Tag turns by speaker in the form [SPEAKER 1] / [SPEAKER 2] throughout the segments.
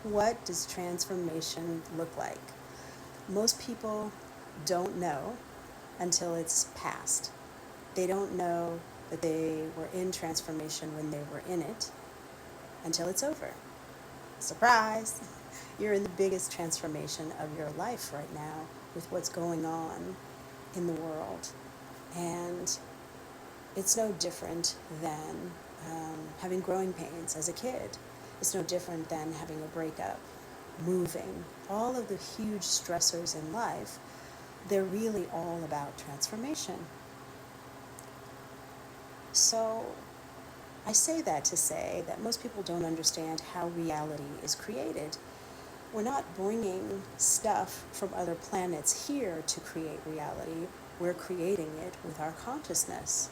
[SPEAKER 1] What does transformation look like? Most people don't know until it's past. They don't know that they were in transformation when they were in it until it's over. Surprise! You're in the biggest transformation of your life right now with what's going on in the world. And it's no different than having growing pains as a kid. It's no different than having a breakup, moving. All of the huge stressors in life, they're really all about transformation. So I say that to say that most people don't understand how reality is created. We're not bringing stuff from other planets here to create reality. We're creating it with our consciousness.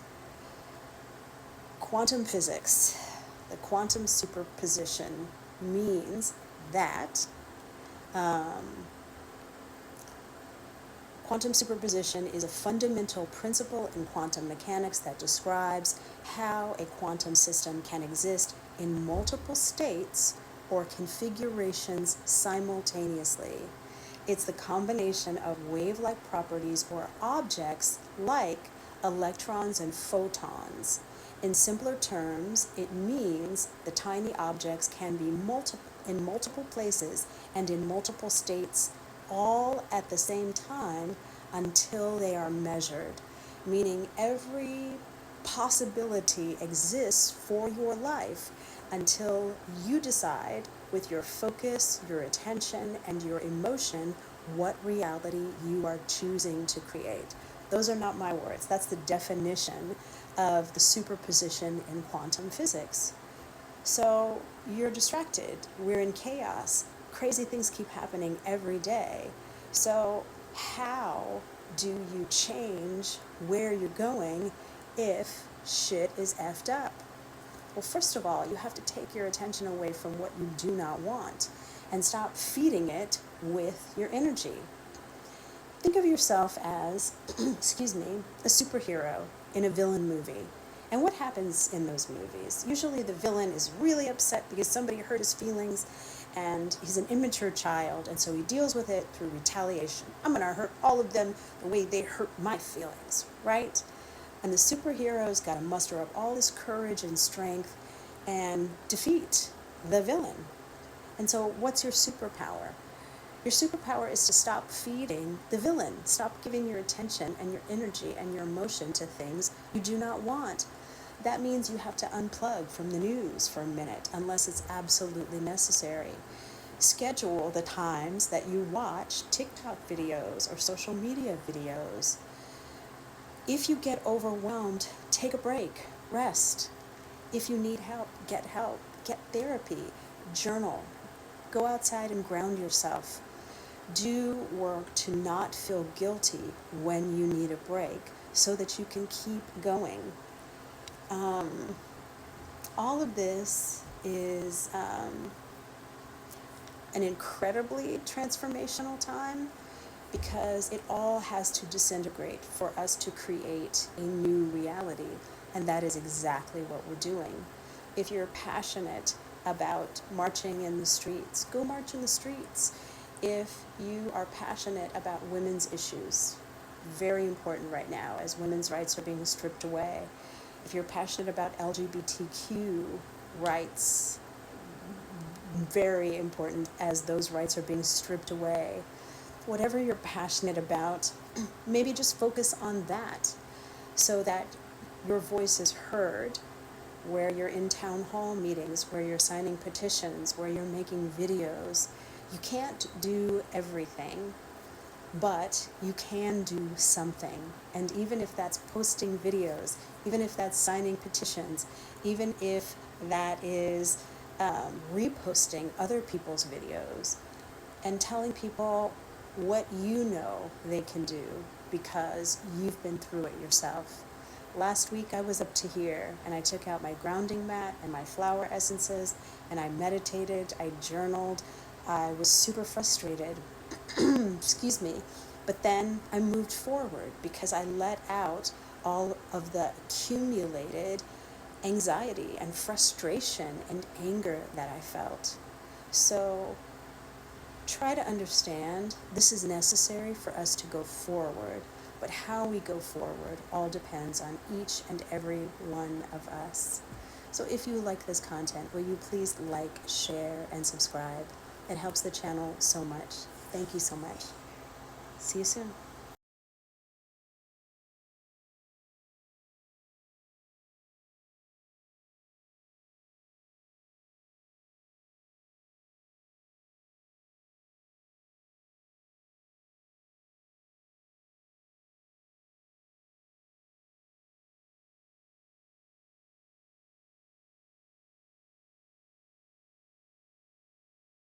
[SPEAKER 1] Quantum physics, the quantum superposition, means that quantum superposition is a fundamental principle in quantum mechanics that describes how a quantum system can exist in multiple states or configurations simultaneously. It's the combination of wave-like properties or objects like electrons and photons. In simpler terms, it means the tiny objects can be in multiple places and in multiple states all at the same time until they are measured, meaning every possibility exists for your life until you decide with your focus, your attention, and your emotion what reality you are choosing to create. Those are not my words. That's the definition of the superposition in quantum physics. So you're distracted. We're in chaos. Crazy things keep happening every day. So how do you change where you're going if shit is effed up? Well, first of all, you have to take your attention away from what you do not want and stop feeding it with your energy. Think of yourself as, excuse me, a superhero in a villain movie. And what happens in those movies? Usually the villain is really upset because somebody hurt his feelings and he's an immature child, and so he deals with it through retaliation. I'm gonna hurt all of them the way they hurt my feelings, right? And the superhero's gotta muster up all this courage and strength and defeat the villain. And so what's your superpower? Your superpower is to stop feeding the villain. Stop giving your attention and your energy and your emotion to things you do not want. That means you have to unplug from the news for a minute unless it's absolutely necessary. Schedule the times that you watch TikTok videos or social media videos. If you get overwhelmed, take a break, rest. If you need help, get therapy, journal, go outside and ground yourself. Do work to not feel guilty when you need a break so that you can keep going. All of this is an incredibly transformational time because it all has to disintegrate for us to create a new reality, and that is exactly what we're doing. If you're passionate about marching in the streets, go march in the streets. If you are passionate about women's issues, very important right now as women's rights are being stripped away. If you're passionate about LGBTQ rights, very important as those rights are being stripped away. Whatever you're passionate about, maybe just focus on that so that your voice is heard, where you're in town hall meetings, where you're signing petitions, where you're making videos. You can't do everything, but you can do something. And even if that's posting videos, even if that's signing petitions, even if that is reposting other people's videos and telling people what you know they can do because you've been through it yourself. Last week I was up to here and I took out my grounding mat and my flower essences and I meditated, I journaled, I was super frustrated, excuse me, but then I moved forward because I let out all of the accumulated anxiety and frustration and anger that I felt. So try to understand this is necessary for us to go forward, but how we go forward all depends on each and every one of us. So if you like this content, will you please like, share, and subscribe? It helps the channel so much. Thank you so much. See you soon.